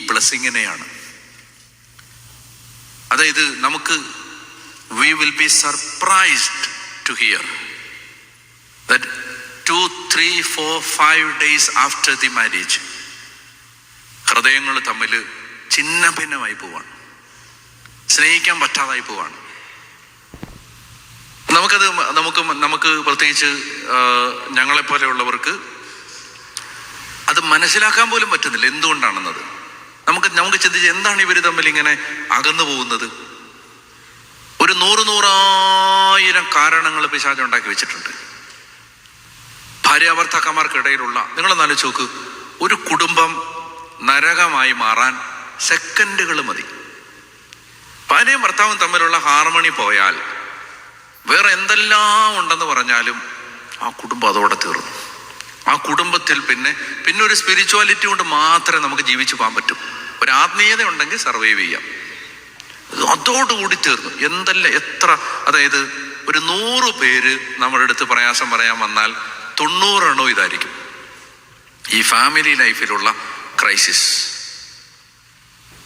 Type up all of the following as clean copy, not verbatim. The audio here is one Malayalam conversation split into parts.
ബ്ലെസ്സിങ്ങിനെയാണ്. അതായത് നമുക്ക് we will be surprised to hear that 2, 3, 4, 5 days after the marriage ഹൃദയങ്ങൾ തമ്മിൽ ചിന്ന ഭിന്നമായി പോവാണ്, സ്നേഹിക്കാൻ പറ്റാതായി പോവാണ്. നമുക്ക് പ്രത്യേകിച്ച് ഞങ്ങളെപ്പോലെയുള്ളവർക്ക് അത് മനസ്സിലാക്കാൻ പോലും പറ്റുന്നില്ല എന്തുകൊണ്ടാണെന്നത്. നമുക്ക് ചിന്തിച്ച് എന്താണ് ഇവർ തമ്മിൽ ഇങ്ങനെ അകന്നു പോകുന്നത്? ഒരു 100,000 കാരണങ്ങൾ പിശാച് ഉണ്ടാക്കി വെച്ചിട്ടുണ്ട് ഭാര്യാഭർത്താക്കന്മാർക്കിടയിലുള്ള. നിങ്ങളൊന്നാലോചിച്ച് നോക്ക്, ഒരു കുടുംബം നരകമായി മാറാൻ സെക്കൻഡുകൾ മതി. ഭാര്യയും ഭർത്താവും തമ്മിലുള്ള ഹാർമണി പോയാൽ വേറെ എന്തെല്ലാം ഉണ്ടെന്ന് പറഞ്ഞാലും ആ കുടുംബം അതോടെ തീർന്നു. ആ കുടുംബത്തിൽ പിന്നെ ഒരു സ്പിരിച്വാലിറ്റി കൊണ്ട് മാത്രമേ നമുക്ക് ജീവിച്ചു പോകാൻ പറ്റും. ഒരു ആത്മീയത ഉണ്ടെങ്കിൽ സർവൈവ് ചെയ്യാം. അതോടുകൂടി തീർന്നു. എത്ര അതായത് ഒരു 100 പേര് നമ്മുടെ അടുത്ത് പ്രയാസം പറയാൻ വന്നാൽ 90 എണ്ണോ ഇതായിരിക്കും, ഈ ഫാമിലി ലൈഫിലുള്ള ക്രൈസിസ്.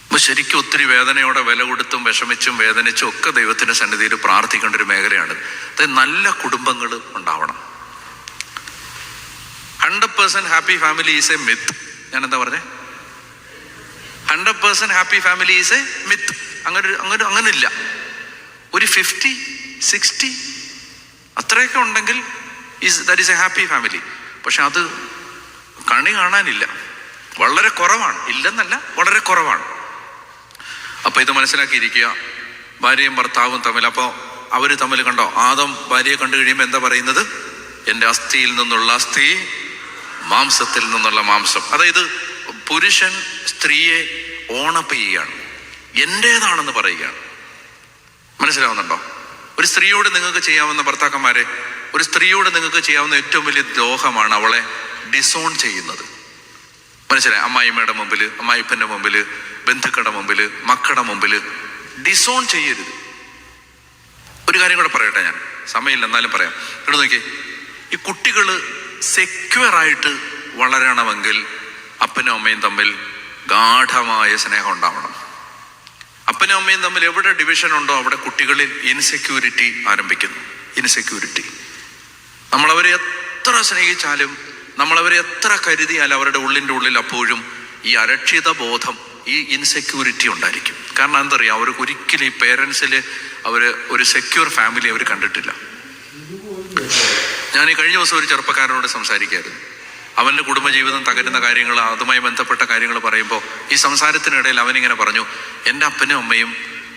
അപ്പൊ ശരിക്കും ഒത്തിരി വേദനയോടെ വില കൊടുത്തും വിഷമിച്ചും വേദനിച്ചും ഒക്കെ ദൈവത്തിന്റെ സന്നിധിയിൽ പ്രാർത്ഥിക്കേണ്ട ഒരു മേഖലയാണ്. അതായത് നല്ല കുടുംബങ്ങൾ ഉണ്ടാവണം. 100% happy family is A myth. ഞാൻ എന്താ പറഞ്ഞേ? 100% happy family is A myth. അങ്ങനെ ഇല്ല. ഒരു 50-60 അത്രയൊക്കെ ഉണ്ടെങ്കിൽ that is A happy family. പക്ഷെ അത് കണി കാണാനില്ല, വളരെ കുറവാണ്. ഇല്ലെന്നല്ല, വളരെ കുറവാണ്. അപ്പൊ ഇത് മനസ്സിലാക്കിയിരിക്കുക. ഭാര്യയും ഭർത്താവും തമ്മിൽ, അപ്പോൾ അവര് തമ്മിൽ കണ്ടോ, ആദം ഭാര്യയെ കണ്ടു കഴിയുമ്പോൾ എന്താ പറയുന്നത്? എൻ്റെ അസ്ഥിയിൽ നിന്നുള്ള അസ്ഥി, മാംസത്തിൽ നിന്നുള്ള മാംസം. അതായത് പുരുഷൻ സ്ത്രീയെ ഓണപ്പ് ചെയ്യുകയാണ്, എൻ്റേതാണെന്ന് പറയുകയാണ്. മനസ്സിലാവുന്നുണ്ടോ? ഒരു സ്ത്രീയോട് നിങ്ങൾക്ക് ചെയ്യാവുന്ന, ഭർത്താക്കന്മാരെ, ഒരു സ്ത്രീയോട് നിങ്ങൾക്ക് ചെയ്യാവുന്ന ഏറ്റവും വലിയ ദ്രോഹമാണ് അവളെ ഡിസോൺ ചെയ്യുന്നത്. മനസ്സിലായി? അമ്മായിമ്മയുടെ മുമ്പിൽ, അമ്മായിപ്പൻ്റെ മുമ്പിൽ, ബന്ധുക്കളുടെ മുമ്പിൽ, മക്കളുടെ മുമ്പിൽ ഡിസോൺ ചെയ്യരുത്. ഒരു കാര്യം കൂടെ പറയട്ടെ, ഞാൻ സമയമില്ല എന്നാലും പറയാം. ഇവിടെ നോക്കിയേ, ഈ കുട്ടികൾ സെക്യൂറായിട്ട് വളരണമെങ്കിൽ അപ്പനും അമ്മയും തമ്മിൽ ഗാഠമായ സ്നേഹം ഉണ്ടാവണം. അപ്പനും അമ്മയും തമ്മിൽ എവിടെ ഡിവിഷൻ ഉണ്ടോ അവിടെ കുട്ടികളിൽ ഇൻസെക്യൂരിറ്റി ആരംഭിക്കുന്നു. ഇൻസെക്യൂരിറ്റി. നമ്മളവരെ എത്ര സ്നേഹിച്ചാലും, നമ്മളവരെ എത്ര കരുതിയാലും അവരുടെ ഉള്ളിൽ അപ്പോഴും ഈ അരക്ഷിത ബോധം, ഈ ഇൻസെക്യൂരിറ്റി ഉണ്ടായിരിക്കും. കാരണം എന്താ പറയുക, അവർക്ക് ഒരിക്കലും ഈ പേരൻസിൽ ഒരു സെക്യൂർ ഫാമിലി അവർ കണ്ടിട്ടില്ല. ഞാൻ ഈ കഴിഞ്ഞ ദിവസം ഒരു ചെറുപ്പക്കാരനോട് സംസാരിക്കായിരുന്നു. അവൻ്റെ കുടുംബജീവിതം തകരുന്ന കാര്യങ്ങൾ, അതുമായി ബന്ധപ്പെട്ട കാര്യങ്ങൾ പറയുമ്പോൾ ഈ സംസാരത്തിനിടയിൽ അവനിങ്ങനെ പറഞ്ഞു, എൻ്റെ അപ്പനും അമ്മയും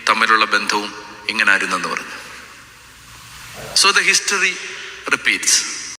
തമ്മിലുള്ള ബന്ധവും ഇങ്ങനെ ആയിരുന്നെന്ന് പറഞ്ഞു. So the history repeats.